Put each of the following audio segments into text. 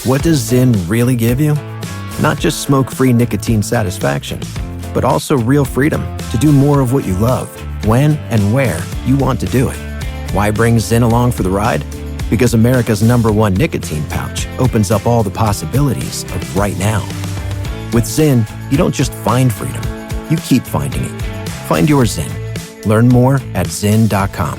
What does Zyn really give you? Not just smoke-free nicotine satisfaction, but also real freedom to do more of what you love, when and where you want to do it. Why bring Zyn along for the ride? Because America's #1 nicotine pouch opens up all the possibilities of right now. With Zyn, you don't just find freedom, you keep finding it. Find your Zyn. Learn more at Zyn.com.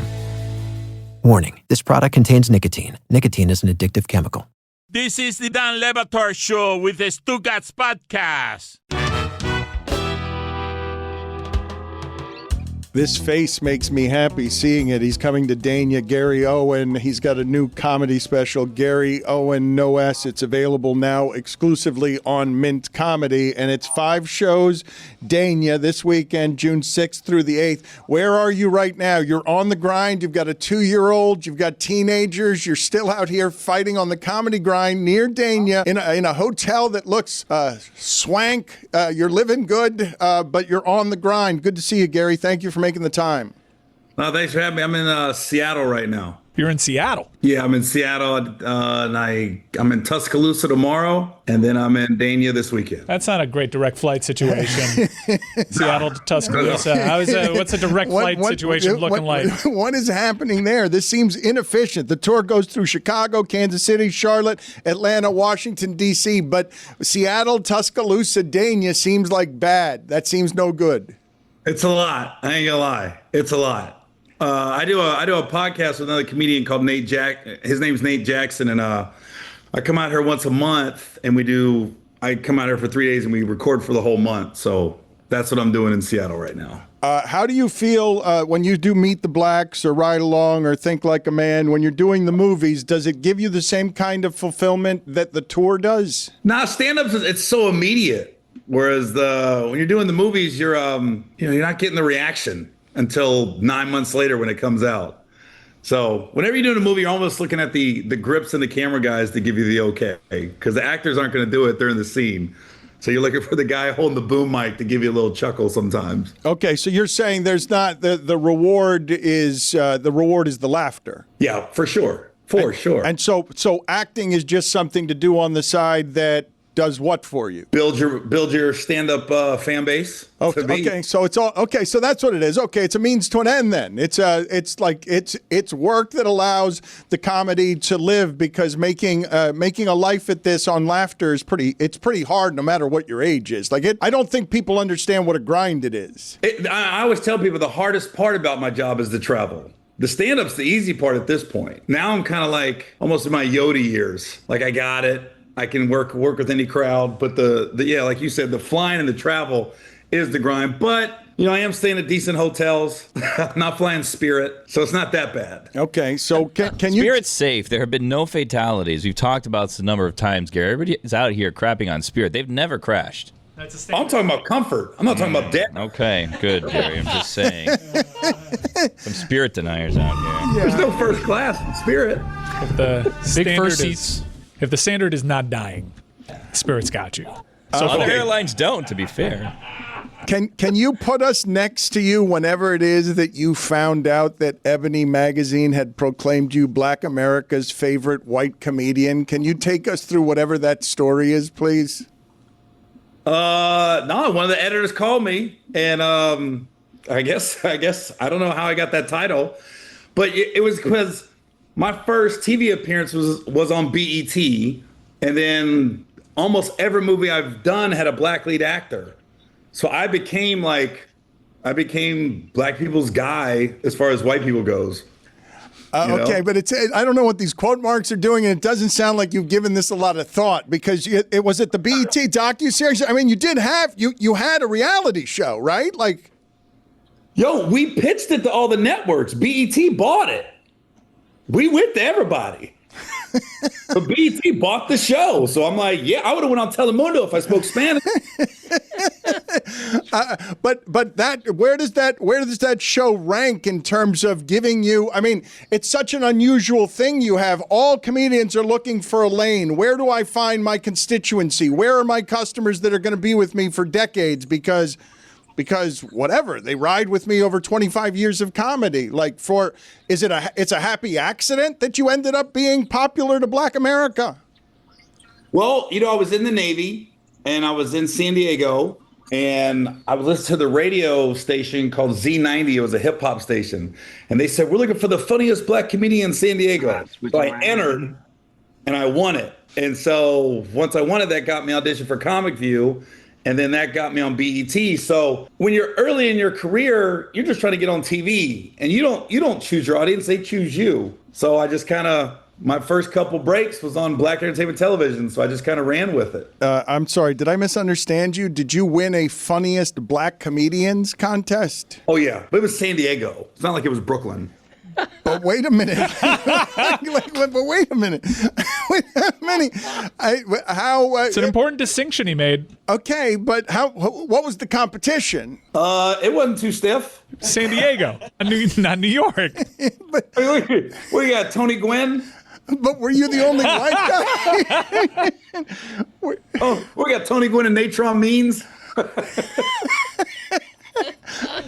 Warning, this product contains nicotine. Nicotine is an addictive chemical. This is the Dan Le Batard Show with the Stugotz podcast. This face makes me happy seeing it. He's coming to Dania, Gary Owen. He's got a new comedy special, Gary Owen No S. It's available now exclusively on Mint Comedy, and it's 5 shows. Dania this weekend, June 6th through the 8th. Where are you right now? You're on the grind. You've got a 2-year-old. You've got teenagers. You're still out here fighting on the comedy grind near Dania in a hotel that looks swank. You're living good, but you're on the grind. Good to see you, Gary. Thank you for making the time. Thanks for having me. I'm in Seattle right now. You're in Seattle? Yeah, I'm in Seattle, and I'm in Tuscaloosa tomorrow, and then I'm in Dania this weekend. That's not a great direct flight situation. Seattle to Tuscaloosa. What's a direct flight situation looking like? What is happening there? This seems inefficient. The tour goes through Chicago, Kansas City, Charlotte, Atlanta, Washington, D.C., but Seattle, Tuscaloosa, Dania seems like bad. That seems no good. It's a lot. I ain't gonna lie. It's a lot. I do a podcast with another comedian called Nate Jack. His name's Nate Jackson, and I come out here once a month, and I come out here for 3 days, and we record for the whole month. So that's what I'm doing in Seattle right now. How do you feel when you do Meet the Blacks or Ride Along or Think Like a Man? When you're doing the movies, does it give you the same kind of fulfillment that the tour does? Nah, stand-ups, it's so immediate. Whereas when you're doing the movies, you're not getting the reaction until 9 months later when it comes out. So whenever you're doing a movie, you're almost looking at the grips and the camera guys to give you the okay, because the actors aren't going to do it. They're in the scene. So you're looking for the guy holding the boom mic to give you a little chuckle sometimes. Okay, so you're saying there's not the reward is the laughter. Yeah, for sure. Sure. And so acting is just something to do on the side that does what for you? Build your stand-up fan base. Okay, so it's all okay. So that's what it is. Okay, it's a means to an end. Then it's work that allows the comedy to live, because making a life at this on laughter is pretty hard, no matter what your age is. I don't think people understand what a grind it is. I always tell people the hardest part about my job is the travel. The stand-up's the easy part at this point. Now I'm kind of like almost in my Yoda years. Like I got it. I can work with any crowd, but like you said, the flying and the travel is the grind. But I am staying at decent hotels. I'm not flying Spirit, so it's not that bad. Okay, so can you? Spirit's safe. There have been no fatalities. We've talked about this a number of times, Gary. Everybody is out here crapping on Spirit. They've never crashed. I'm talking about comfort. I'm not talking about death. Okay, good, Gary. I'm just saying. Some Spirit deniers out here. Yeah. There's no first class in Spirit. If the standard is not dying, Spirit's got you. So other airlines don't, to be fair. Can you put us next to you whenever it is that you found out that Ebony Magazine had proclaimed you Black America's favorite white comedian? Can you take us through whatever that story is, please? No, one of the editors called me, and I guess I don't know how I got that title, but it was because my first TV appearance was on BET, and then almost every movie I've done had a black lead actor. So I became black people's guy as far as white people goes. Okay, but I don't know what these quote marks are doing, and it doesn't sound like you've given this a lot of thought, because it was at the BET docuseries. I mean, you had a reality show, right? We pitched it to all the networks. BET bought it. We went to everybody. But BET bought the show. So I'm like, yeah, I would have went on Telemundo if I spoke Spanish. But where does that show rank in terms of giving you? I mean, it's such an unusual thing you have. All comedians are looking for a lane. Where do I find my constituency? Where are my customers that are going to be with me for decades? Because whatever, they ride with me over 25 years of comedy. It's a happy accident that you ended up being popular to Black America? Well, I was in the Navy and I was in San Diego and I was listening to the radio station called Z90. It was a hip hop station. And they said, we're looking for the funniest black comedian in San Diego. So I entered and I won it. And so once I won it, that got me auditioned for Comic View. And then that got me on BET. So when you're early in your career, you're just trying to get on TV and you don't choose your audience, they choose you. So I just my first couple breaks was on Black Entertainment Television. So I just kind of ran with it. I'm sorry, did I misunderstand you? Did you win a funniest black comedians contest? Oh yeah, but it was San Diego. It's not like it was Brooklyn. But wait a minute. But wait a minute. Wait a minute. It's an important distinction he made. Okay, but what was the competition? It wasn't too stiff. San Diego, not New York. But, what do you got, Tony Gwynn? But were you the only white guy? We got Tony Gwynn and Natron Means.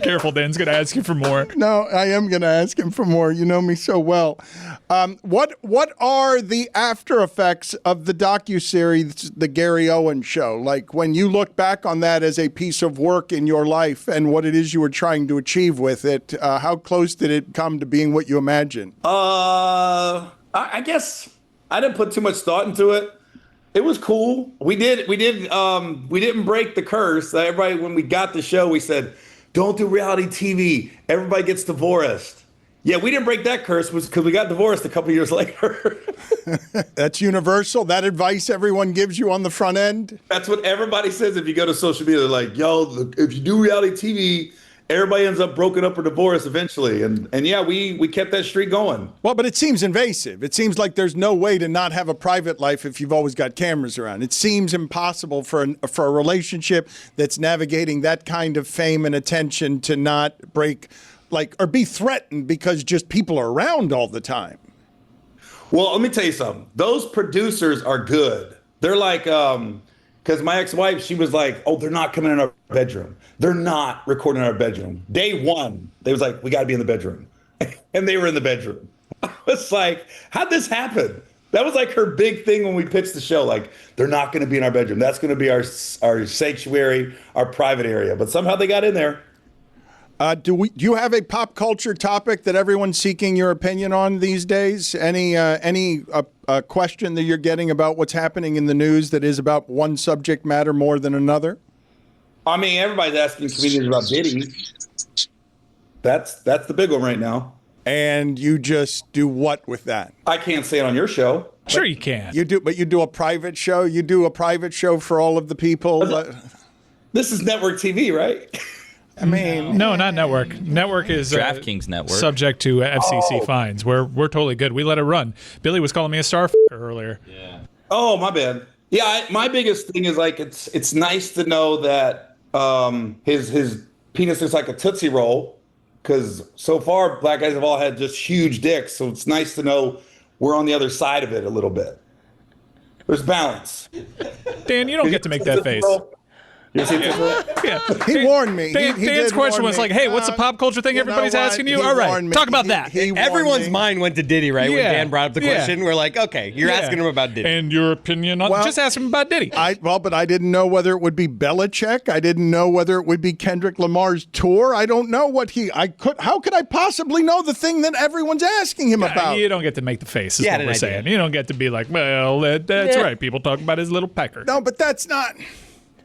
Careful, Dan's going to ask you for more. No, I am going to ask him for more. You know me so well. What are the after effects of the docuseries, The Gary Owen Show? Like when you look back on that as a piece of work in your life and what it is you were trying to achieve with it, how close did it come to being what you imagined? I guess I didn't put too much thought into it. It was cool. We didn't break the curse. Everybody, when we got the show, we said, don't do reality TV. Everybody gets divorced. Yeah, we didn't break that curse because we got divorced a couple years later. That's universal. That advice everyone gives you on the front end. That's what everybody says if you go to social media. They're like, yo, if you do reality TV, everybody ends up broken up or divorced eventually. And yeah, we kept that streak going. Well, but it seems invasive. It seems like there's no way to not have a private life if you've always got cameras around. It seems impossible for a relationship that's navigating that kind of fame and attention to not break, or be threatened because just people are around all the time. Well, let me tell you something. Those producers are good. They're like, because my ex-wife, she was like, oh, they're not coming in our bedroom. They're not recording in our bedroom. Day one, they was like, we got to be in the bedroom. And they were in the bedroom. I was like, how'd this happen? That was like her big thing when we pitched the show. Like, they're not going to be in our bedroom. That's going to be our sanctuary, our private area. But somehow they got in there. Do you have a pop culture topic that everyone's seeking your opinion on these days? Any question that you're getting about what's happening in the news that is about one subject matter more than another? I mean, everybody's asking comedians about Diddy. That's the big one right now. And you just do what with that? I can't say it on your show. Sure you can. You do, but you do a private show? You do a private show for all of the people? This is network TV, right? I mean, no, not network. Network is DraftKings network, subject to FCC fines. We're totally good. We let it run. Billy was calling me a star earlier. Yeah. Oh, my bad. Yeah, my biggest thing is like it's nice to know that his penis is like a Tootsie Roll, because so far black guys have all had just huge dicks. So it's nice to know we're on the other side of it a little bit. There's balance. Dan, you don't get to make that face. Yeah. He warned me. Dan's question was like, hey, what's the pop culture thing everybody's asking you? All right, talk about that. Everyone's mind went to Diddy, right? When Dan brought up the question, we're like, okay, you're asking him about Diddy. And your opinion on just ask him about Diddy. But I didn't know whether it would be Belichick. I didn't know whether it would be Kendrick Lamar's tour. I don't know how could I possibly know the thing that everyone's asking him about? You don't get to make the face, is what we're saying. You don't get to be like, well, that's right. People talk about his little pecker. No, but that's not...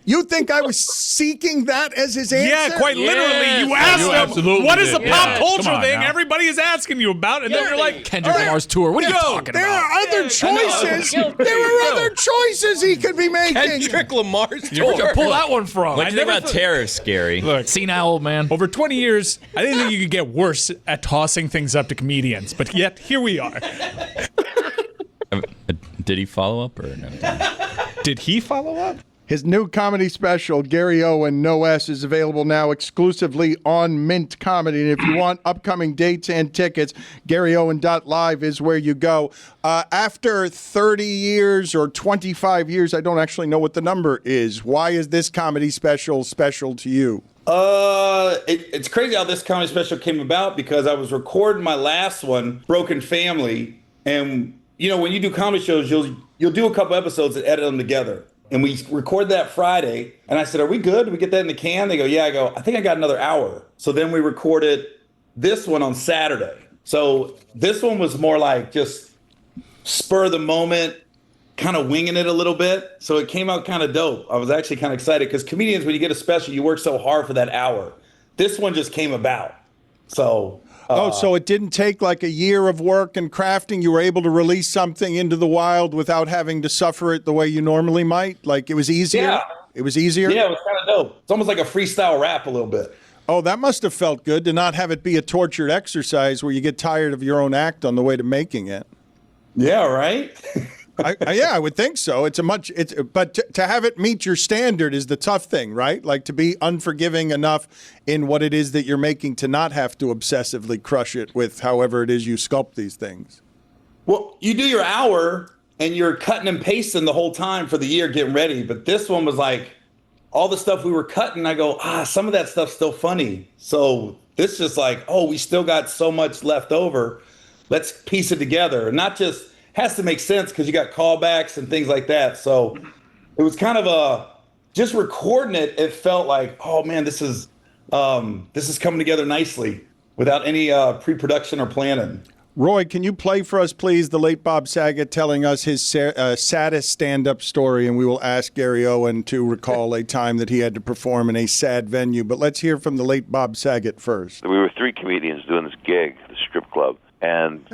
You think I was seeking that as his answer? Yeah, quite literally. You asked him, what is the pop culture thing everybody is asking you about? And then you're like, Kendrick Lamar's tour. What are you talking about? There are other choices. There are other choices he could be making. Kendrick Lamar's tour. Where'd you pull that one from? What do you think about terrorists, Gary? Look, senile old man. Over 20 years, I didn't think you could get worse at tossing things up to comedians. But yet, here we are. Did he follow up or no? Did he follow up? His new comedy special, Gary Owen, No S, is available now exclusively on Mint Comedy. And if you want upcoming dates and tickets, GaryOwen.live is where you go. After 30 years or 25 years, I don't actually know what the number is. Why is this comedy special to you? It's crazy how this comedy special came about, because I was recording my last one, Broken Family. And, when you do comedy shows, you'll do a couple episodes and edit them together. And we record that Friday. And I said, are we good? Did we get that in the can? They go, yeah. I go, I think I got another hour. So then we recorded this one on Saturday. So this one was more like just spur of the moment, kind of winging it a little bit. So it came out kind of dope. I was actually kind of excited because comedians, when you get a special, you work so hard for that hour. This one just came about. So... so it didn't take like a year of work and crafting. You were able to release something into the wild without having to suffer it the way you normally might? Like it was easier? Yeah. It was easier? Yeah, it was kind of dope. It's almost like a freestyle rap a little bit. Oh, that must have felt good to not have it be a tortured exercise where you get tired of your own act on the way to making it. Yeah, right? I would think so. But to have it meet your standard is the tough thing, right? Like to be unforgiving enough in what it is that you're making to not have to obsessively crush it with however it is you sculpt these things. Well, you do your hour and you're cutting and pasting the whole time for the year getting ready. But this one was like all the stuff we were cutting. I go, some of that stuff's still funny. So this is like, we still got so much left over. Let's piece it together. Not just has to make sense because you got callbacks and things like that. So it was kind of just recording it. It felt like, oh man, this is coming together nicely without any pre-production or planning. Roy, can you play for us, please, the late Bob Saget telling us his saddest stand-up story, and we will ask Gary Owen to recall a time that he had to perform in a sad venue. But let's hear from the late Bob Saget first. We were 3 comedians doing this gig, the strip club. And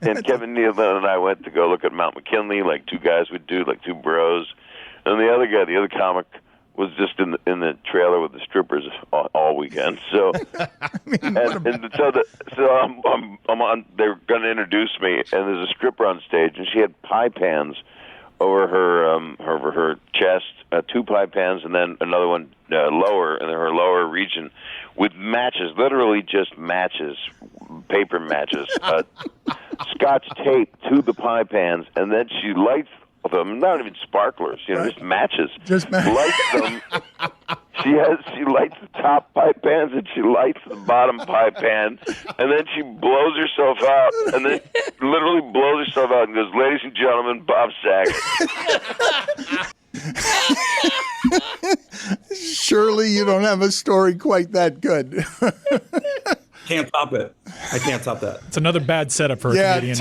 and Kevin Nealon and I went to go look at Mount McKinley, like 2 guys would do, like 2 bros. And the other guy, the other comic, was just in the trailer with the strippers all weekend. So, I'm on. They're going to introduce me, and there's a stripper on stage, and she had pie pans over her chest, 2 pie pans, and then another one lower in her lower region, with matches, literally just matches, paper matches, Scotch tape to the pie pans, and then she lights them, not even sparklers, just matches. Lights them. She lights the top pie pans and she lights the bottom pie pan, and then she blows herself out, and then literally blows herself out and goes, "Ladies and gentlemen, Bob Saget." Surely you don't have a story quite that good. Can't top it. I can't top that. It's another bad setup for a comedian.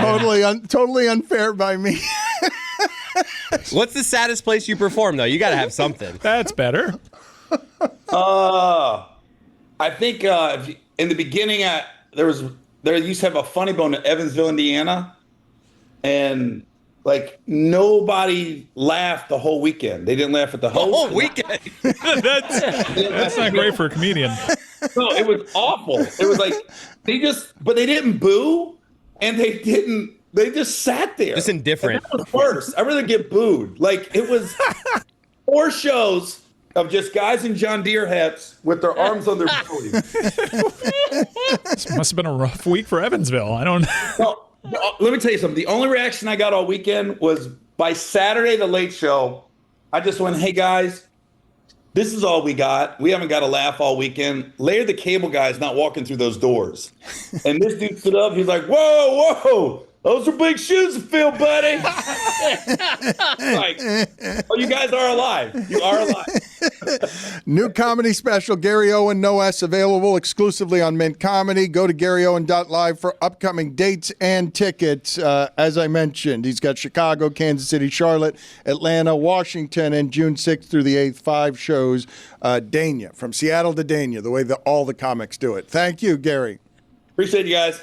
Totally unfair by me. What's the saddest place you perform, though? You got to have something. That's better. I think in the beginning, there used to have a Funny Bone in Evansville, Indiana, and like nobody laughed the whole weekend. They didn't laugh at the host. The whole weekend. That's not great for a comedian. No, it was awful. It was like they didn't boo, and they just sat there. Just indifferent. And that was worse. I'd rather get booed. Like it was 4 shows of just guys in John Deere hats with their arms on their belly. This must have been a rough week for Evansville. I don't know. No, let me tell you something. The only reaction I got all weekend was by Saturday, the late show, I just went, "Hey guys, this is all we got. We haven't got a laugh all weekend. Later, the cable guy's not walking through those doors." And this dude stood up. He's like, whoa. Those are big shoes to fill, buddy. Like, you guys are alive. You are alive. New comedy special, Gary Owen, No S, available exclusively on Mint Comedy. Go to GaryOwen.live for upcoming dates and tickets. As I mentioned, he's got Chicago, Kansas City, Charlotte, Atlanta, Washington, and June 6th through the 8th, 5 shows. Dania, from Seattle to Dania, the way that all the comics do it. Thank you, Gary. Appreciate you guys.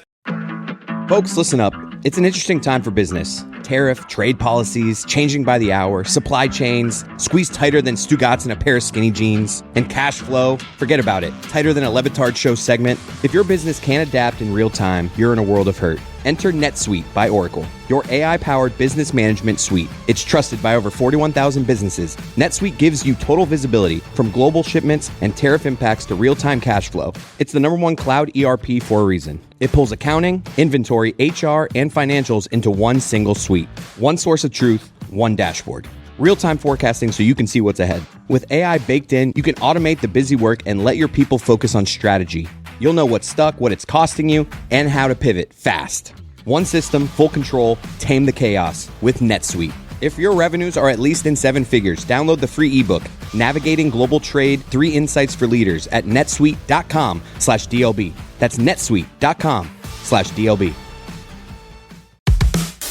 Folks, listen up. It's an interesting time for business. Tariff, trade policies, changing by the hour, supply chains, squeezed tighter than Stugotz in a pair of skinny jeans, and cash flow, forget about it. Tighter than a Batard show segment. If your business can't adapt in real time, you're in a world of hurt. Enter NetSuite by Oracle, your AI-powered business management suite. It's trusted by over 41,000 businesses. NetSuite gives you total visibility from global shipments and tariff impacts to real-time cash flow. It's the #1 cloud ERP for a reason. It pulls accounting, inventory, HR, and financials into one single suite. One source of truth, one dashboard. Real-time forecasting so you can see what's ahead. With AI baked in, you can automate the busy work and let your people focus on strategy. You'll know what's stuck, what it's costing you, and how to pivot fast. One system, full control, tame the chaos with NetSuite. If your revenues are at least in 7 figures, download the free ebook, Navigating Global Trade, 3 Insights for Leaders at netsuite.com/DLB. That's netsuite.com/DLB.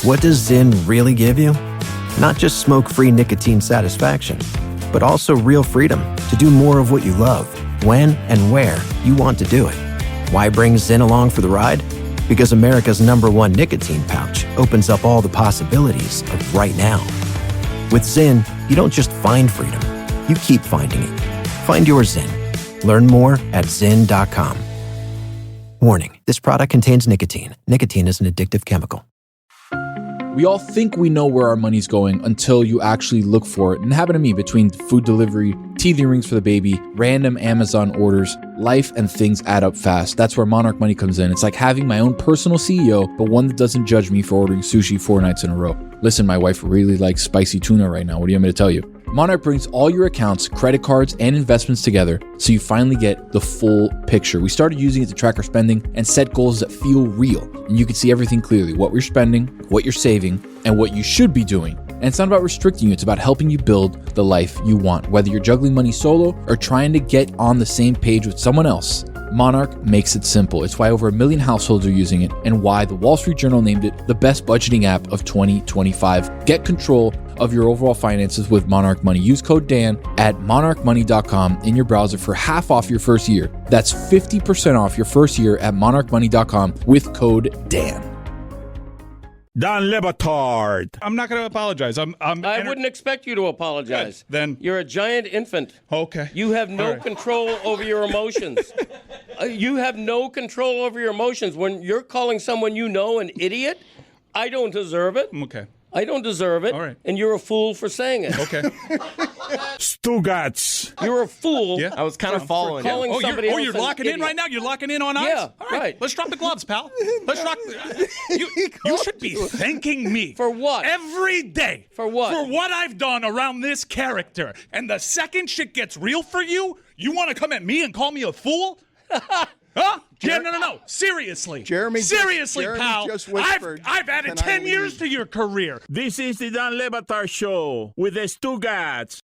What does Zyn really give you? Not just smoke-free nicotine satisfaction, but also real freedom to do more of what you love, when and where you want to do it. Why bring Zyn along for the ride? Because America's #1 nicotine pouch opens up all the possibilities of right now. With Zyn, you don't just find freedom, you keep finding it. Find your Zyn. Learn more at Zyn.com. Warning, this product contains nicotine. Nicotine is an addictive chemical. We all think we know where our money's going until you actually look for it. And it happened to me between food delivery, teething rings for the baby, random Amazon orders. Life and things add up fast. That's where Monarch Money comes in. It's like having my own personal CEO, but one that doesn't judge me for ordering sushi 4 nights in a row. Listen, my wife really likes spicy tuna right now. What do you want me to tell you? Monarch brings all your accounts, credit cards, and investments together so you finally get the full picture. We started using it to track our spending and set goals that feel real. And you can see everything clearly, what we're spending, what you're saving, and what you should be doing. And it's not about restricting you, it's about helping you build the life you want. Whether you're juggling money solo or trying to get on the same page with someone else, Monarch makes it simple. It's why over 1 million households are using it and why the Wall Street Journal named it the best budgeting app of 2025. Get control of your overall finances with Monarch Money. Use code Dan at monarchmoney.com in your browser for half off your first year. That's 50% off your first year at monarchmoney.com with code Dan. Dan Le Batard. I'm not going to apologize. I wouldn't expect you to apologize. Good. Then you're a giant infant. Okay. You have no control over your emotions. You have no control over your emotions. When you're calling someone you know an idiot, I don't deserve it. Okay. I don't deserve it. All right. And you're a fool for saying it. Okay. Stugotz. You're a fool. I was kind of following you. Calling somebody else you're an locking idiot. in right now? You're locking in on us? Yeah, All right. Let's drop the gloves, pal. Let's drop. You should be thanking me. For what? Every day. For what? For what I've done around this character. And the second shit gets real for you, you want to come at me and call me a fool? Huh? Yeah, no. Seriously. Jeremy pal. just whispered, I've added "Can I 10 years leave?" to your career. This is the Dan Le Batard Show with the Stugotz.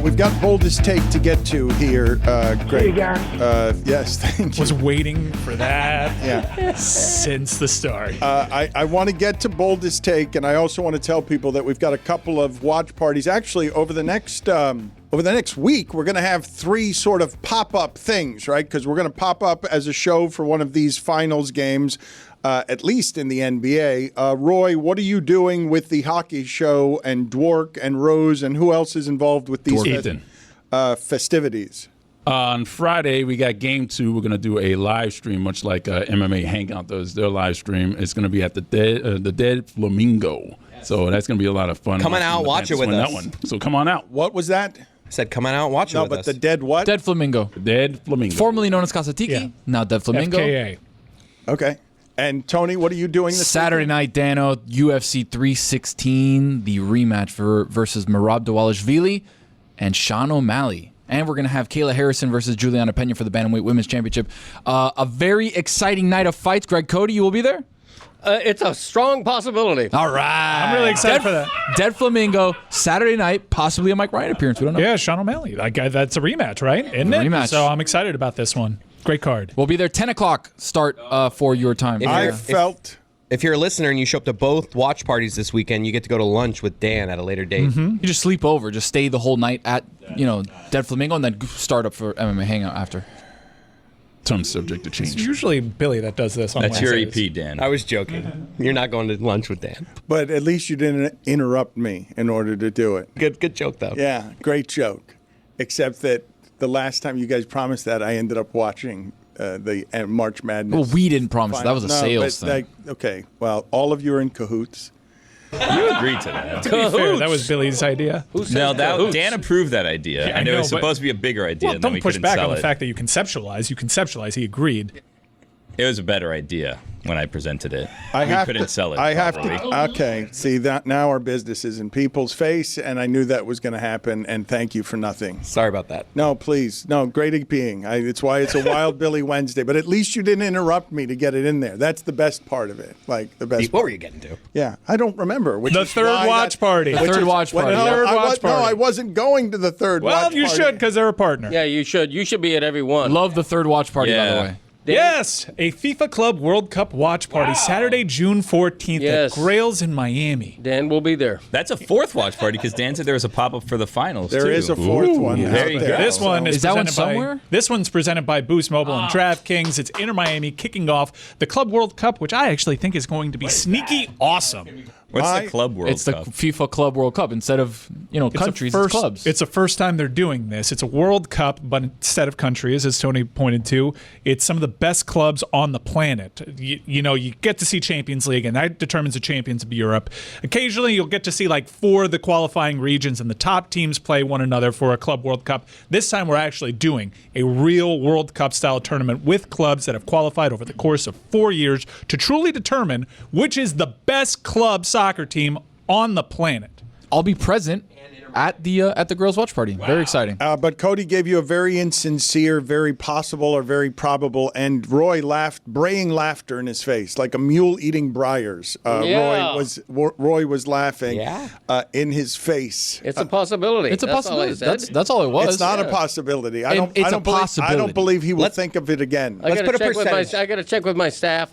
We've got boldest take to get to here, Greg. Yes, thank you. Was waiting for that Yeah. since the start. I want to get to boldest take, and I also want to tell people that we've got a couple of watch parties. Actually, over the next week, we're going to have 3 sort of pop-up things, right? Because we're going to pop up as a show for one of these finals games, at least in the NBA. Roy, what are you doing with the hockey show and Dwork and Rose, and who else is involved with these festivities? On Friday, we got Game 2. We're going to do a live stream, much like MMA Hangout does their live stream. It's going to be at the Dead Flamingo. So that's going to be a lot of fun. Come on out, watch it with us. That one. So come on out. What was that? I said, come on out and watch it with us. No, but the Dead what? Dead Flamingo. Dead Flamingo. Formerly known as Casa Tiki. Yeah. Now Dead Flamingo. FKA. Okay. And Tony, what are you doing this Saturday weekend? night, Dano, UFC 316, the rematch versus Merab Dvalishvili and Sean O'Malley. And we're going to have Kayla Harrison versus Juliana Pena for the Bantamweight Women's Championship. A very exciting night of fights. Greg Cody, you will be there? It's a strong possibility. All right. I'm really excited for that. Dead Flamingo, Saturday night, possibly a Mike Ryan appearance. We don't know. Yeah, Sean O'Malley. That's a rematch, right? Isn't it? Rematch. So I'm excited about this one. Great card. We'll be there 10 o'clock start for your time. If you're a listener and you show up to both watch parties this weekend, you get to go to lunch with Dan at a later date. Mm-hmm. You just sleep over. Just stay the whole night at, Dead Flamingo and then start up for MMA Hangout after. Some subject to change. It's usually Billy that does this on That's your Wednesdays. EP, Dan. I was joking. You're not going to lunch with Dan. But at least you didn't interrupt me in order to do it. Good joke, though. Yeah, great joke. Except that the last time you guys promised that, I ended up watching the March Madness. Well, we didn't promise. That was a sales thing. Okay, well, all of you are in cahoots. You agreed to that. To be fair, that was Billy's idea. Dan approved that idea. Yeah, and it was but- supposed to be a bigger idea. Well, and then don't we push couldn't back sell on the it. fact that you conceptualize. You conceptualize. He agreed. It was a better idea. when I presented it. I couldn't sell it. I properly. have to. Okay, see that now our business is in people's face, and I knew that was going to happen. And thank you for nothing. Sorry about that. No, please, no. Great being. It's why it's a Wild Billy Wednesday. But at least you didn't interrupt me to get it in there. That's the best part of it. Like the best. What were you getting to? Yeah, I don't remember. The third watch party. No, I wasn't going to the third watch party. Well, you should because they're a partner. Yeah, you should. You should be at every one. Love the third watch party, by the way. Yes, a FIFA Club World Cup watch party Saturday, June 14th at Grails in Miami. Dan will be there. That's a fourth watch party because Dan said there was a pop-up for the finals, There is a fourth one. Yeah. There you go. This one is that one presented somewhere? This one's presented by Boost Mobile and DraftKings. It's Inter Miami kicking off the Club World Cup, which I actually think is going to be sneaky awesome. What's the Club World It's the Cup? FIFA Club World Cup. Instead of countries, it's clubs. It's the first time they're doing this. It's a World Cup, but instead of countries, as Tony pointed to, it's some of the best clubs on the planet. You get to see Champions League, and that determines the champions of Europe. Occasionally, you'll get to see like 4 of the qualifying regions, and the top teams play one another for a Club World Cup. This time, we're actually doing a real World Cup-style tournament with clubs that have qualified over the course of 4 years to truly determine which is the best club soccer team on the planet. I'll be present at the girls' watch party. Very exciting. But Cody gave you a very insincere, very possible, or very probable, and Roy laughed, braying laughter in his face, like a mule eating briars. Roy was laughing in his face. It's a possibility. It's a possibility. That's all it was. It's not a possibility. I don't possibility. I don't believe he will think of it again. I got to check with my staff.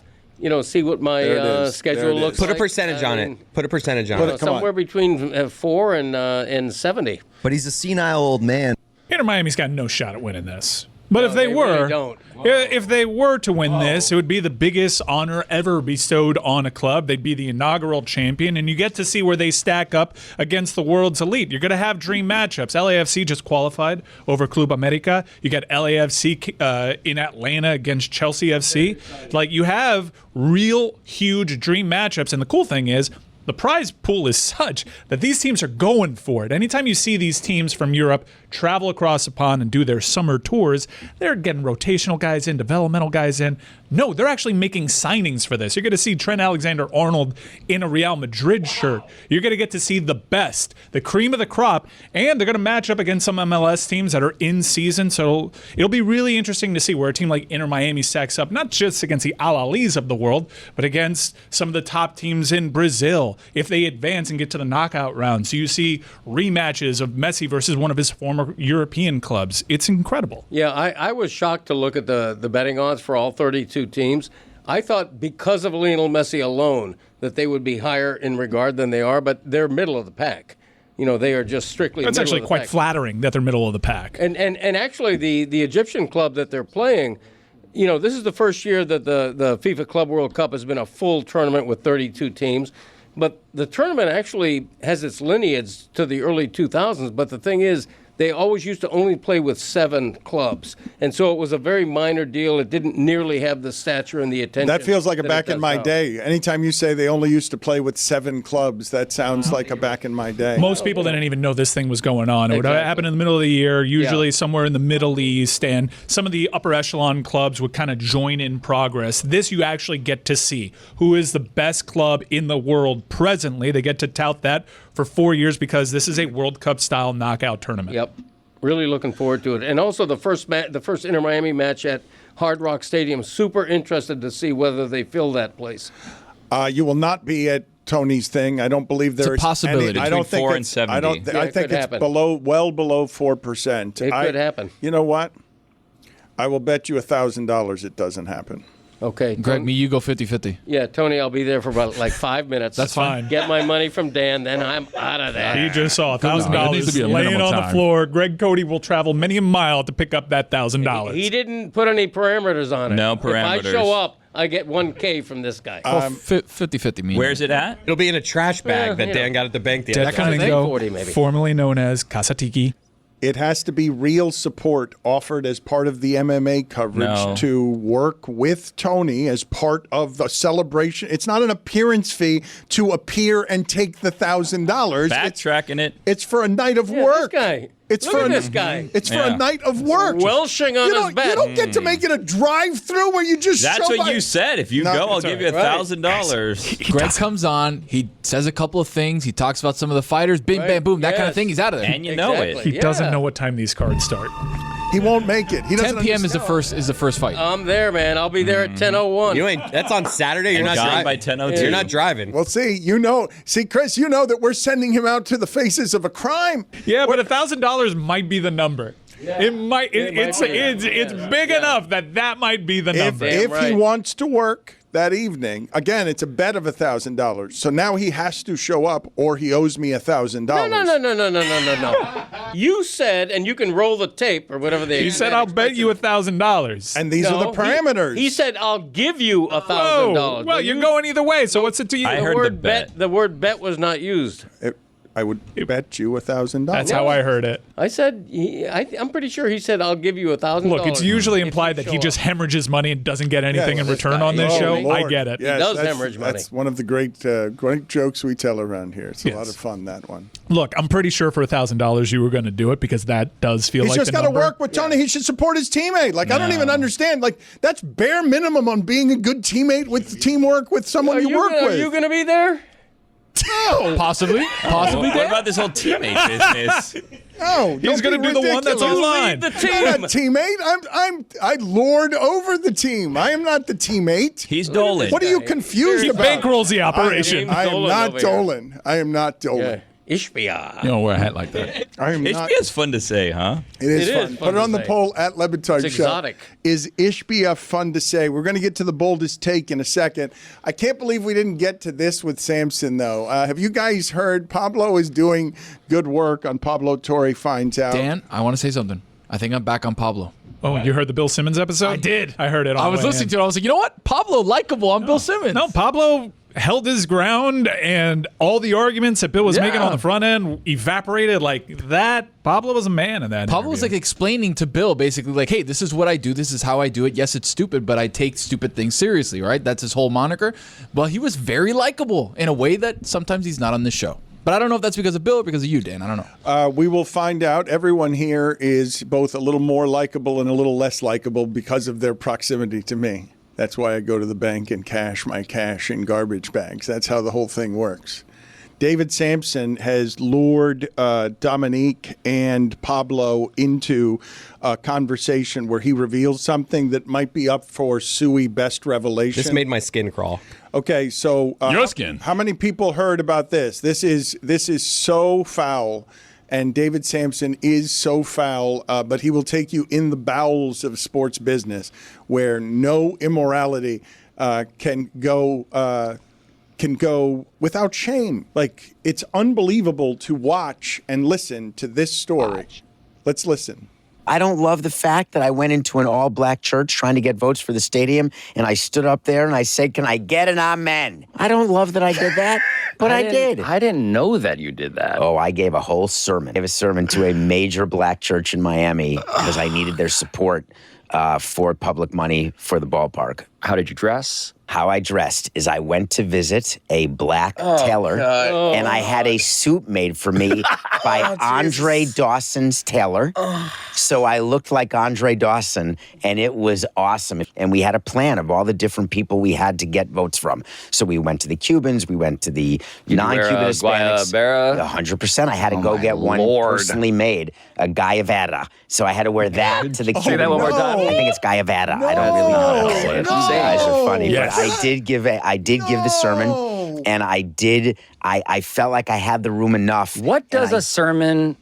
See what my schedule looks like. Put a percentage on it. Put a percentage on it. Somewhere between 4 and 70. But he's a senile old man. Inter Miami's got no shot at winning this. But if they really don't. If they were to win this, it would be the biggest honor ever bestowed on a club. They'd be the inaugural champion, and you get to see where they stack up against the world's elite. You're going to have dream matchups. LAFC just qualified over Club America. You got LAFC in Atlanta against Chelsea FC. Like, you have real huge dream matchups, and the cool thing is, the prize pool is such that these teams are going for it. Anytime you see these teams from Europe travel across the pond and do their summer tours, they're getting rotational guys in, developmental guys in. No, they're actually making signings for this. You're going to see Trent Alexander-Arnold in a Real Madrid shirt. You're going to get to see the best, the cream of the crop, and they're going to match up against some MLS teams that are in season. So it'll be really interesting to see where a team like Inter Miami stacks up, not just against the Al-Ahlis of the world, but against some of the top teams in Brazil if they advance and get to the knockout round. So you see rematches of Messi versus one of his former European clubs. It's incredible. Yeah, I was shocked to look at the betting odds for all 32 teams. I thought because of Lionel Messi alone that they would be higher in regard than they are, but they're middle of the pack. They are just strictly That's middle actually of the quite pack. flattering that they're middle of the pack. And actually the Egyptian club that they're playing, this is the first year that the FIFA Club World Cup has been a full tournament with 32 teams. But the tournament actually has its lineage to the early 2000s. But the thing is, they always used to only play with 7 clubs. And so it was a very minor deal. It didn't nearly have the stature and the attention. That feels like a back in my now. day. Anytime you say they only used to play with 7 clubs, that sounds like a back in my day. Most people didn't even know this thing was going on. It would happen in the middle of the year, usually somewhere in the Middle East, and some of the upper echelon clubs would kind of join in progress. This you actually get to see. Who is the best club in the world presently? They get to tout that for 4 years because this is a World Cup-style knockout tournament. Yep. Really looking forward to it. And also the first Inter Miami match at Hard Rock Stadium. Super interested to see whether they fill that place. You will not be at Tony's thing. I don't believe there's a possibility. I don't think 4 and 70. I think it's well below 4%. It could happen. You know what? I will bet you $1,000 it doesn't happen. Okay. Greg, you go 50-50. Yeah, Tony, I'll be there for about 5 minutes. That's fine. Get my money from Dan, then I'm out of there. You just saw There needs to be a $1,000 laying minimum on the time. floor. Greg Cody will travel many a mile to pick up that $1,000. He didn't put any parameters on it. No If parameters. I show up, I get $1K from this guy. 50-50. Where's it at? It'll be in a trash bag that Dan got at the bank the other Deck day. Flamingo, 40 maybe. formerly known as Kasatiki. It has to be real support offered as part of the MMA coverage to work with Tony as part of the celebration. It's not an appearance fee to appear and take the $1,000. Backtracking it. It's for a night of work. This guy. It's Look for at this guy. It's for a night of work. Welshing on his bet. You don't get to make it a drive-through where you just That's show what by. you said. If you No, go, I'll it's give you $1,000. Greg comes on. He says a couple of things. He talks about some of the fighters. Bing, bam, boom. That kind of thing. He's out of there. And you know it. He doesn't know what time these cards start. He won't make it. He doesn't 10 p.m. understand. is the first fight. I'm there, man. I'll be there at 10:01. You ain't. That's on Saturday. You're And not gone driving. by 10:02. You're not driving. Well, see, Chris, you know that we're sending him out to the faces of a crime. Yeah, but $1,000 might be the number. It might. It's big enough that might be the number. If he wants to work that evening, again, it's a bet of $1,000. So now he has to show up, or he owes me $1,000. No. You said, and you can roll the tape or whatever they. He said, "I'll bet you $1,000." And these are the parameters. He said, "I'll give you $1,000." Well, you're going either way. So what's it to you? I heard the bet. The word bet was not used. I would bet you $1,000. That's how I heard it. I said, I'm pretty sure he said, "I'll give you $1,000." Look, it's usually implied that he just hemorrhages money and doesn't get anything in return on this show. Lord. I get it. Yes, does hemorrhage money. That's one of the great jokes we tell around here. It's a lot of fun, that one. Look, I'm pretty sure for $1,000 you were going to do it because that does feel He's like just the got to number. work with Tony. He should support his teammate. Like, I don't even understand. Like, that's bare minimum on being a good teammate with teamwork with someone you work with. Are you going to be there? No. Possibly. What about this whole teammate business? No, He's going to be the one that's online. The I'm not a teammate. I lord over the team. I am not the teammate. He's Dolan. What are you confused He about? bankrolls the operation. I am Dolan not over here. Dolan. I am not Dolan. Ishbia. You don't wear a hat like that. I am not. HB's fun to say, huh? It is It fun. is Put it fun on to the say. poll at Lebitard It's Show. exotic. Is Ishbia fun to say? We're going to get to the boldest take in a second. I can't believe we didn't get to this with Samson, though. Have you guys heard Pablo is doing good work on Pablo Torre Finds Out? Dan, I want to say something. I think I'm back on Pablo. Oh, you heard the Bill Simmons episode? I did. I heard it on I was the way listening in. to it. I was like, you know what? Pablo, likable on Bill Simmons. No, Pablo held his ground, and all the arguments that Bill was making on the front end evaporated like that. Pablo was a man in that Pablo was like interview. explaining to Bill basically like, hey, this is what I do. This is how I do it. Yes, it's stupid, but I take stupid things seriously, right? That's his whole moniker. Well, he was very likable in a way that sometimes he's not on this show. But I don't know if that's because of Bill or because of you, Dan. I don't know. We will find out. Everyone here is both a little more likable and a little less likable because of their proximity to me. That's why I go to the bank and cash my cash in garbage bags. That's how the whole thing works. David Samson has lured Dominique and Pablo into a conversation where he reveals something that might be up for Suey Best Revelation. This made my skin crawl. Okay, so Your skin. How many people heard about this? This is so foul, and David Samson is so foul. But he will take you in the bowels of sports business, where no immorality can go without shame. Like, it's unbelievable to watch and listen to this story. Let's listen. I don't love the fact that I went into an all-black church trying to get votes for the stadium, and I stood up there and I said, "Can I get an amen?" I don't love that I did that, but I did. I didn't know that you did that. Oh, I gave a whole sermon. I gave a sermon to a major black church in Miami because I needed their support for public money for the ballpark. How did you dress? How I dressed is I went to visit a black tailor, and I had a suit made for me by Andre Dawson's tailor. So I looked like Andre Dawson, and it was awesome. And we had a plan of all the different people we had to get votes from. So we went to the Cubans, we went to the non-Cuban Hispanics. Guayabera? 100%. I had to go get one personally made, a Guayabera. So I had to wear that to the Cubans. Say that one more time. I think it's Guayabera. I don't really know how to say it. You guys are funny, Yes. but I did give the sermon, and I felt like I had the room enough. What does a sermon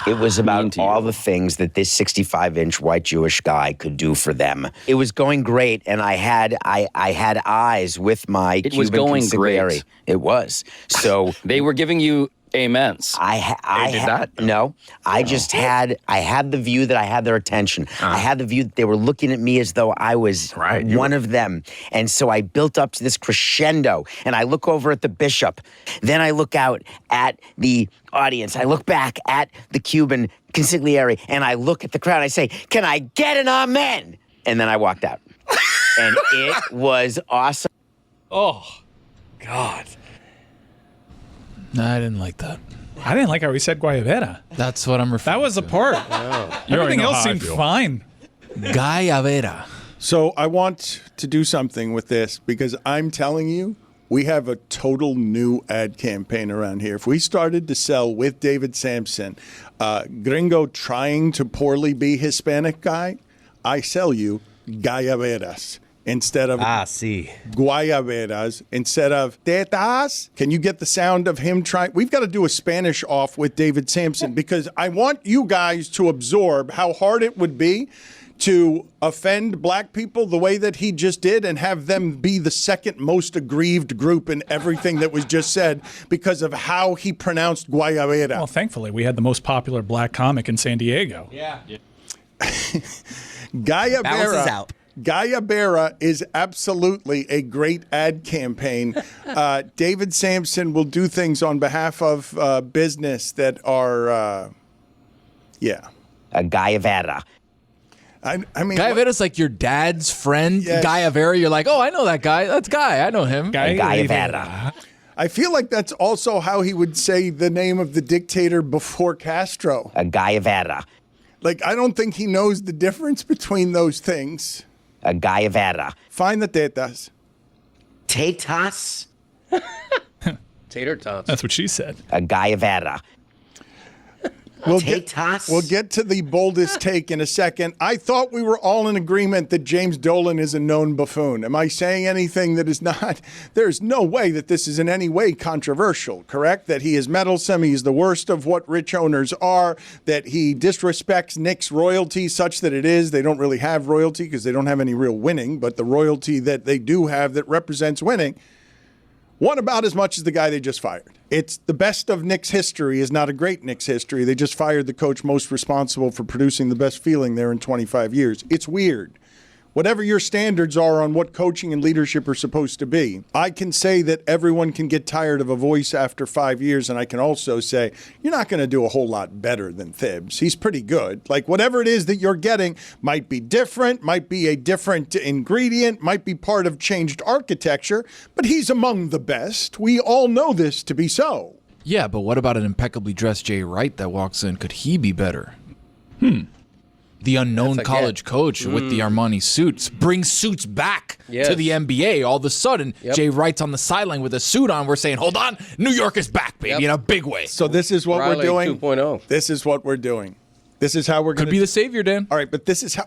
It was mean about to you? all the things that this 65-inch white Jewish guy could do for them. It was going great, and I had eyes with my It Cuban was going consigliere. great. It was. So They were giving you amens. I did that? No, I just had the view that I had their attention. I had the view that they were looking at me as though I was one of them. And so I built up to this crescendo, and I look over at the bishop. Then I look out at the audience. I look back at the Cuban consigliere, and I look at the crowd. I say, "Can I get an amen?" And then I walked out. And it was awesome. Oh, God. No, I didn't like that. I didn't like how he said Guayabera. That's what I'm referring That was the part. Everything else seemed fine. Guayabera. So I want to do something with this because I'm telling you, we have a total new ad campaign around here. If we started to sell with David Samson, gringo trying to poorly be Hispanic guy, I sell you Guayaberas instead of Guayaberas instead of tetas. Can you get the sound of him trying? We've got to do a Spanish off with David Samson because I want you guys to absorb how hard it would be to offend black people the way that he just did and have them be the second most aggrieved group in everything that was just said because of how he pronounced Guayabera. Well, thankfully, we had the most popular black comic in San Diego. Yeah. Guayabera is absolutely a great ad campaign. David Samson will do things on behalf of business that are, A Guayabera. I mean, Guayabera's like your dad's friend. Yes. Guayabera, you're like, oh, I know that guy. That's Guy. I know him. Guayabera. I feel like that's also how he would say the name of the dictator before Castro. A Guayabera. Like, I don't think he knows the difference between those things. A Guayabera. Find the tetas. Tetas? Tater tots. That's what she said. A Guayabera. We'll get to the boldest take in a second. I thought we were all in agreement that James Dolan is a known buffoon. Am I saying anything that is not? There's no way that this is in any way controversial, correct? That he is meddlesome, he's the worst of what rich owners are, that he disrespects Knicks royalty such that it is. They don't really have royalty because they don't have any real winning, but the royalty that they do have that represents winning won about as much as the guy they just fired. It's the best of Knicks history is not a great Knicks history. They just fired the coach most responsible for producing the best feeling there in 25 years. It's weird. Whatever your standards are on what coaching and leadership are supposed to be, I can say that everyone can get tired of a voice after 5 years, and I can also say you're not going to do a whole lot better than Thibs. He's pretty good. Like, whatever it is that you're getting might be different, might be a different ingredient, might be part of changed architecture, but he's among the best. We all know this to be so. Yeah, but what about an impeccably dressed Jay Wright that walks in? Could he be better? The unknown college coach with the Armani suits brings suits back to the NBA. All of a sudden, Jay Wright's on the sideline with a suit on. We're saying, hold on, New York is back, baby, in a big way. So this is what we're doing. 2.0. This is what we're doing. This is how we're going to Could be the savior, Dan. All right, but this is how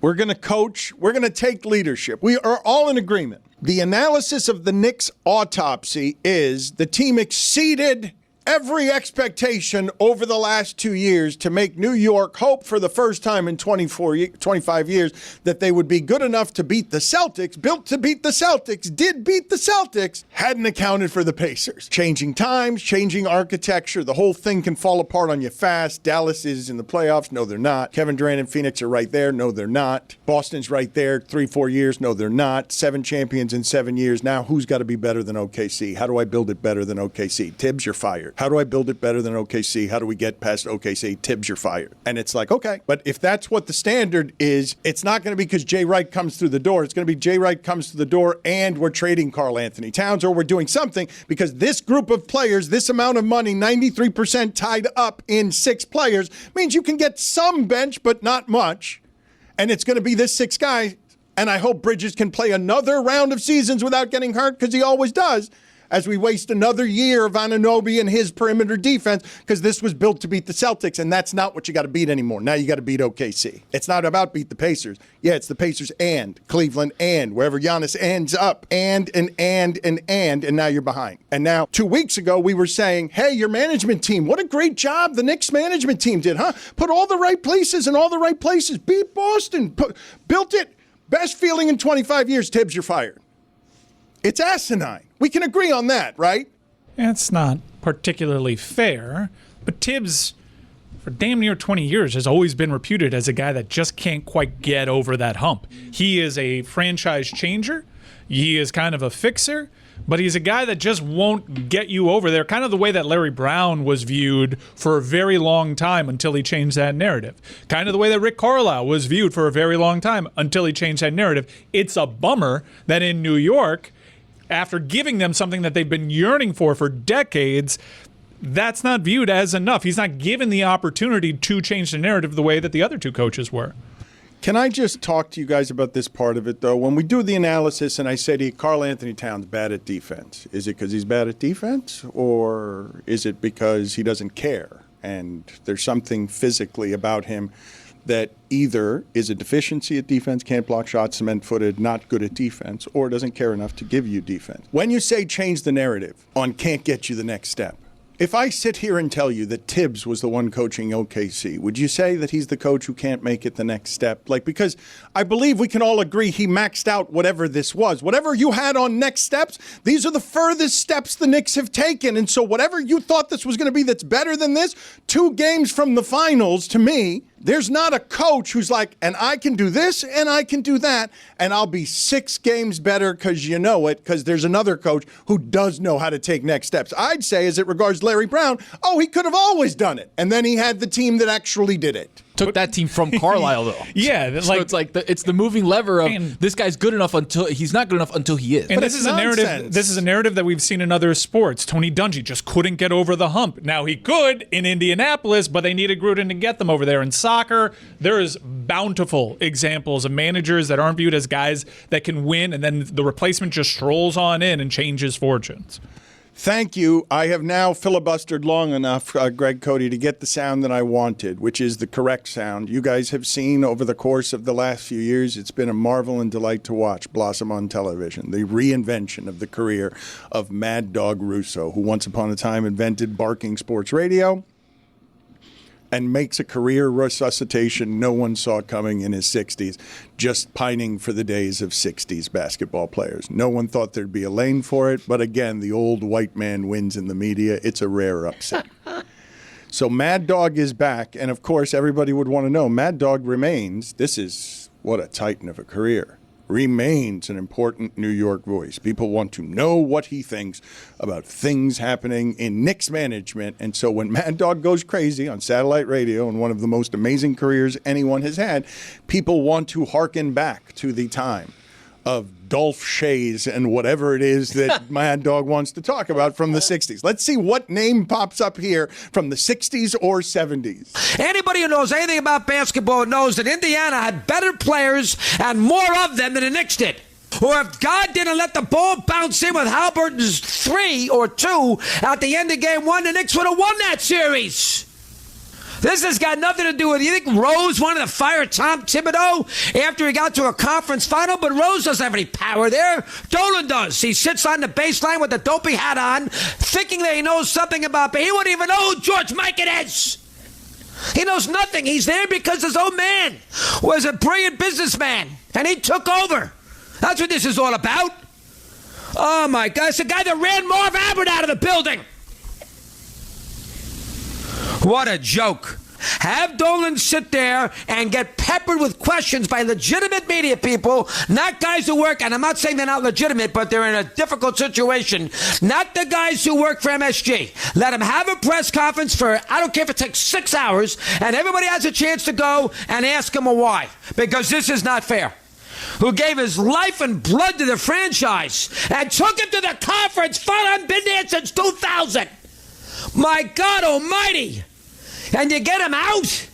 we're going to coach. We're going to take leadership. We are all in agreement. The analysis of the Knicks autopsy is the team exceeded every expectation over the last 2 years to make New York hope for the first time in 25 years that they would be good enough to beat the Celtics, built to beat the Celtics, did beat the Celtics, hadn't accounted for the Pacers. Changing times, changing architecture, the whole thing can fall apart on you fast. Dallas is in the playoffs. No, they're not. Kevin Durant and Phoenix are right there. No, they're not. Boston's right there. 3-4 years. No, they're not. 7 champions in 7 years. Now, who's got to be better than OKC? How do I build it better than OKC? Tibbs, you're fired. How do I build it better than OKC? How do we get past OKC? Tibbs, you're fired. And it's like, okay. But if that's what the standard is, it's not going to be because Jay Wright comes through the door. It's going to be Jay Wright comes through the door and we're trading Karl Anthony Towns or we're doing something because this group of players, this amount of money, 93% tied up in 6 players, means you can get some bench, but not much. And it's going to be this 6 guys. And I hope Bridges can play another round of seasons without getting hurt because he always does, as we waste another year of Anunoby and his perimeter defense, because this was built to beat the Celtics, and that's not what you got to beat anymore. Now you got to beat OKC. It's not about beat the Pacers. Yeah, it's the Pacers and Cleveland and wherever Giannis ends up and now you're behind. And now 2 weeks ago we were saying, hey, your management team, what a great job the Knicks management team did, huh? Put all the right places in all the right places. Beat Boston. Built it. Best feeling in 25 years. Tibbs, you're fired. It's asinine. We can agree on that, right? It's not particularly fair, but Tibbs, for damn near 20 years, has always been reputed as a guy that just can't quite get over that hump. He is a franchise changer. He is kind of a fixer, but he's a guy that just won't get you over there, kind of the way that Larry Brown was viewed for a very long time until he changed that narrative. Kind of the way that Rick Carlisle was viewed for a very long time until he changed that narrative. It's a bummer that in New York, after giving them something that they've been yearning for decades, that's not viewed as enough. He's not given the opportunity to change the narrative the way that the other two coaches were. Can I just talk to you guys about this part of it, though? When we do the analysis and I say to you, Karl Anthony Towns bad at defense, is it because he's bad at defense, or is it because he doesn't care and there's something physically about him that either is a deficiency at defense, can't block shots, cement-footed, not good at defense, or doesn't care enough to give you defense? When you say change the narrative on can't get you the next step, if I sit here and tell you that Tibbs was the one coaching OKC, would you say that he's the coach who can't make it the next step? Like, because I believe we can all agree he maxed out whatever this was. Whatever you had on next steps, these are the furthest steps the Knicks have taken. And so whatever you thought this was going to be that's better than this, 2 games from the finals, to me, there's not a coach who's like, and I can do this and I can do that, and I'll be 6 games better because you know it, because there's another coach who does know how to take next steps. I'd say, as it regards Larry Brown, he could have always done it. And then he had the team that actually did it. Took that team from Carlisle, though. Yeah. So it's like it's the moving lever of this guy's good enough until he's not good enough until he is. And this is a narrative that we've seen in other sports. Tony Dungy just couldn't get over the hump. Now he could in Indianapolis, but they needed Gruden to get them over there. In soccer, there is bountiful examples of managers that aren't viewed as guys that can win, and then the replacement just strolls on in and changes fortunes. Thank you. I have now filibustered long enough, Greg Cody, to get the sound that I wanted, which is the correct sound. You guys have seen over the course of the last few years, it's been a marvel and delight to watch blossom on television. The reinvention of the career of Mad Dog Russo, who once upon a time invented barking sports radio and makes a career resuscitation no one saw coming in his 60s, just pining for the days of 60s basketball players. No one thought there'd be a lane for it, but again, the old white man wins in the media. It's a rare upset. So Mad Dog is back, and of course, everybody would want to know, Mad Dog remains, this is what a titan of a career, remains an important New York voice. People want to know what he thinks about things happening in Knicks management. And so when Mad Dog goes crazy on satellite radio, and one of the most amazing careers anyone has had, people want to hearken back to the time of Dolph Shays and whatever it is that Mad Dog wants to talk about from the 60s. Let's see what name pops up here from the 60s or 70s. Anybody who knows anything about basketball knows that Indiana had better players and more of them than the Knicks did. Or if God didn't let the ball bounce in with Halliburton's 3 or 2 at the end of game 1, the Knicks would have won that series. This has got nothing to do with, you think Rose wanted to fire Tom Thibodeau after he got to a conference final? But Rose doesn't have any power there. Dolan does. He sits on the baseline with the dopey hat on, thinking that he knows something about, but he wouldn't even know who George Mikan is. He knows nothing. He's there because his old man was a brilliant businessman, and he took over. That's what this is all about. Oh, my God. It's the guy that ran Marv Albert out of the building. What a joke. Have Dolan sit there and get peppered with questions by legitimate media people, not guys who work, and I'm not saying they're not legitimate, but they're in a difficult situation, not the guys who work for MSG. Let them have a press conference for, I don't care if it takes 6 hours, and everybody has a chance to go and ask him a why, because this is not fair. Who gave his life and blood to the franchise and took him to the conference final. I've been there since 2000. My God almighty. And you get him out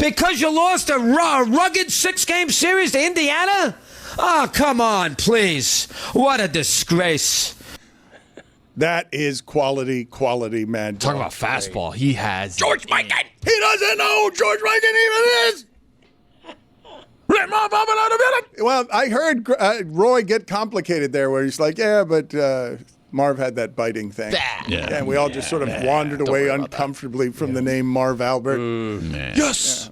because you lost a rugged 6-game series to Indiana? Oh, come on, please. What a disgrace. That is quality Mad Dog. Talk about fastball. He has George Mikan. He doesn't know who George Mikan even is. Well, I heard Roy get complicated there where he's like, yeah, but Marv had that biting thing. Yeah, and we all just sort of wandered away uncomfortably from the name Marv Albert. Yes!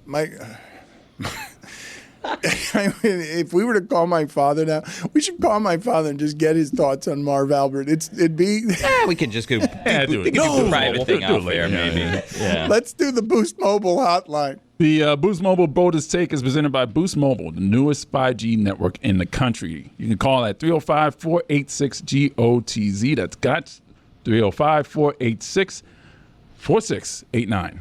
If we were to call my father now, we should call my father and just get his thoughts on Marv Albert. It'd be... we can just go... do a private thing out there, maybe. Yeah. Let's do the Boost Mobile hotline. The Boost Mobile Boldest Take is presented by Boost Mobile, the newest 5G network in the country. You can call at 305-486-GOTZ. That's GOTS. 305-486-4689.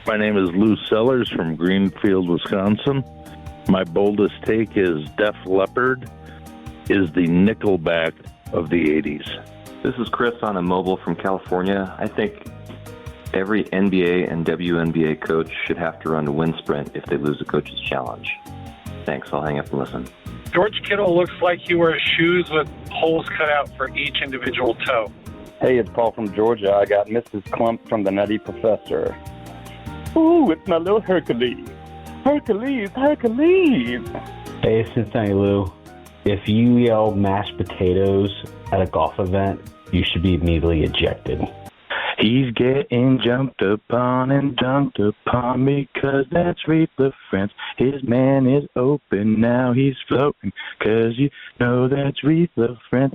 My name is Lou Sellers from Greenfield, Wisconsin. My boldest take is Def Leppard is the Nickelback of the 80s. This is Chris on a mobile from California. I think every NBA and WNBA coach should have to run a wind sprint if they lose the coach's challenge. Thanks. I'll hang up and listen. George Kittle looks like he wears shoes with holes cut out for each individual toe. Hey, it's Paul from Georgia. I got Mrs. Clump from the Nutty Professor. Ooh, it's my little Hercules. Hercules, Hercules. Hey, it's Cincinnati Lou. If you yell mashed potatoes at a golf event, you should be immediately ejected. He's getting jumped upon and dumped upon because that's Reaper France. His man is open, now he's floating, cause you know that's Reaper France.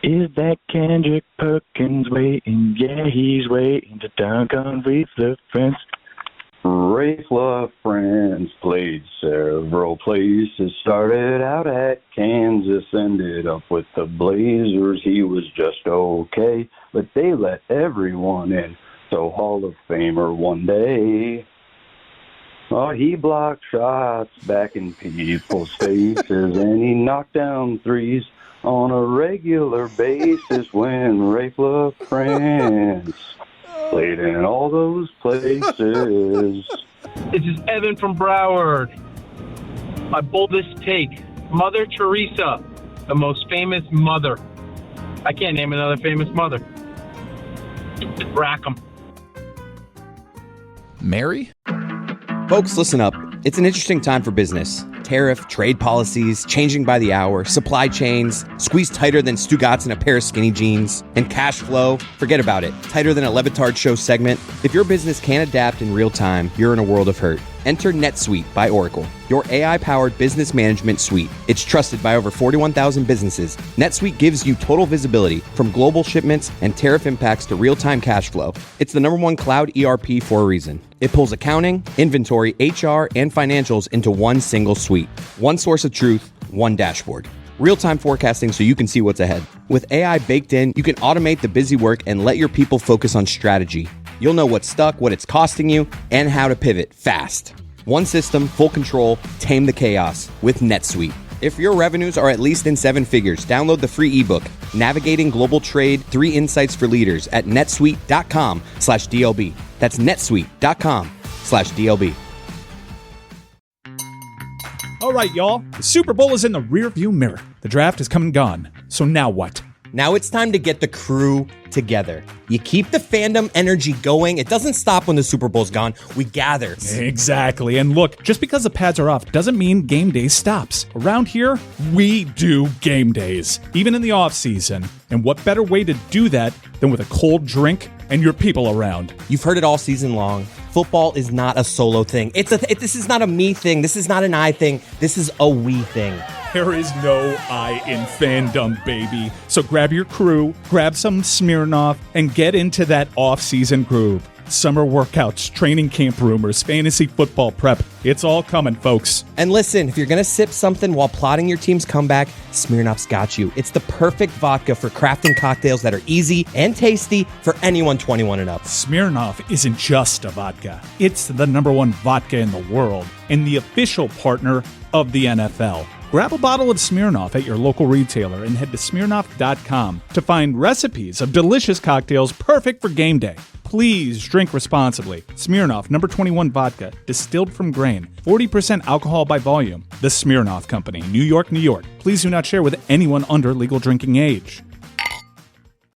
Is that Kendrick Perkins waiting? Yeah, he's waiting to dunk on Reaper France. Rafe LaFrance played several places, started out at Kansas, ended up with the Blazers. He was just okay, but they let everyone in, so Hall of Famer one day. Oh, he blocked shots back in people's faces, and he knocked down threes on a regular basis when Rafe LaFrance played in all those places. This is Evan from Broward. My boldest take, Mother Teresa, the most famous mother. I can't name another famous mother. Rack 'em. Mary? Folks, listen up. It's an interesting time for business. Tariff, trade policies, changing by the hour, supply chains, squeezed tighter than Stugotz in a pair of skinny jeans, and cash flow, forget about it. Tighter than a Batard show segment. If your business can't adapt in real time, you're in a world of hurt. Enter NetSuite by Oracle, your AI-powered business management suite. It's trusted by over 41,000 businesses. NetSuite gives you total visibility from global shipments and tariff impacts to real-time cash flow. It's the #1 cloud ERP for a reason. It pulls accounting, inventory, HR, and financials into one single suite. One source of truth, one dashboard. Real-time forecasting so you can see what's ahead. With AI baked in, you can automate the busy work and let your people focus on strategy. You'll know what's stuck, what it's costing you, and how to pivot fast. One system, full control, tame the chaos with NetSuite. If your revenues are at least in 7 figures, download the free ebook, Navigating Global Trade, 3 Insights for Leaders at netsuite.com/DLB. That's netsuite.com/DLB. All right, y'all. The Super Bowl is in the rearview mirror. The draft has come and gone. So now what? Now it's time to get the crew together. You keep the fandom energy going. It doesn't stop when the Super Bowl's gone. We gather. Exactly. And look, just because the pads are off doesn't mean game day stops. Around here, we do game days, even in the off season. And what better way to do that than with a cold drink and your people around? You've heard it all season long. Football is not a solo thing. This is not a me thing. This is not an I thing. This is a we thing. There is no I in fandom, baby. So grab your crew, grab some Smirnoff, and get into that off-season groove. Summer workouts, training camp rumors, fantasy football prep. It's all coming, folks. And listen, if you're going to sip something while plotting your team's comeback, Smirnoff's got you. It's the perfect vodka for crafting cocktails that are easy and tasty for anyone 21 and up. Smirnoff isn't just a vodka. It's the #1 vodka in the world and the official partner of the NFL. Grab a bottle of Smirnoff at your local retailer and head to Smirnoff.com to find recipes of delicious cocktails perfect for game day. Please drink responsibly. Smirnoff, #21 vodka, distilled from grain, 40% alcohol by volume. The Smirnoff Company, New York, New York. Please do not share with anyone under legal drinking age.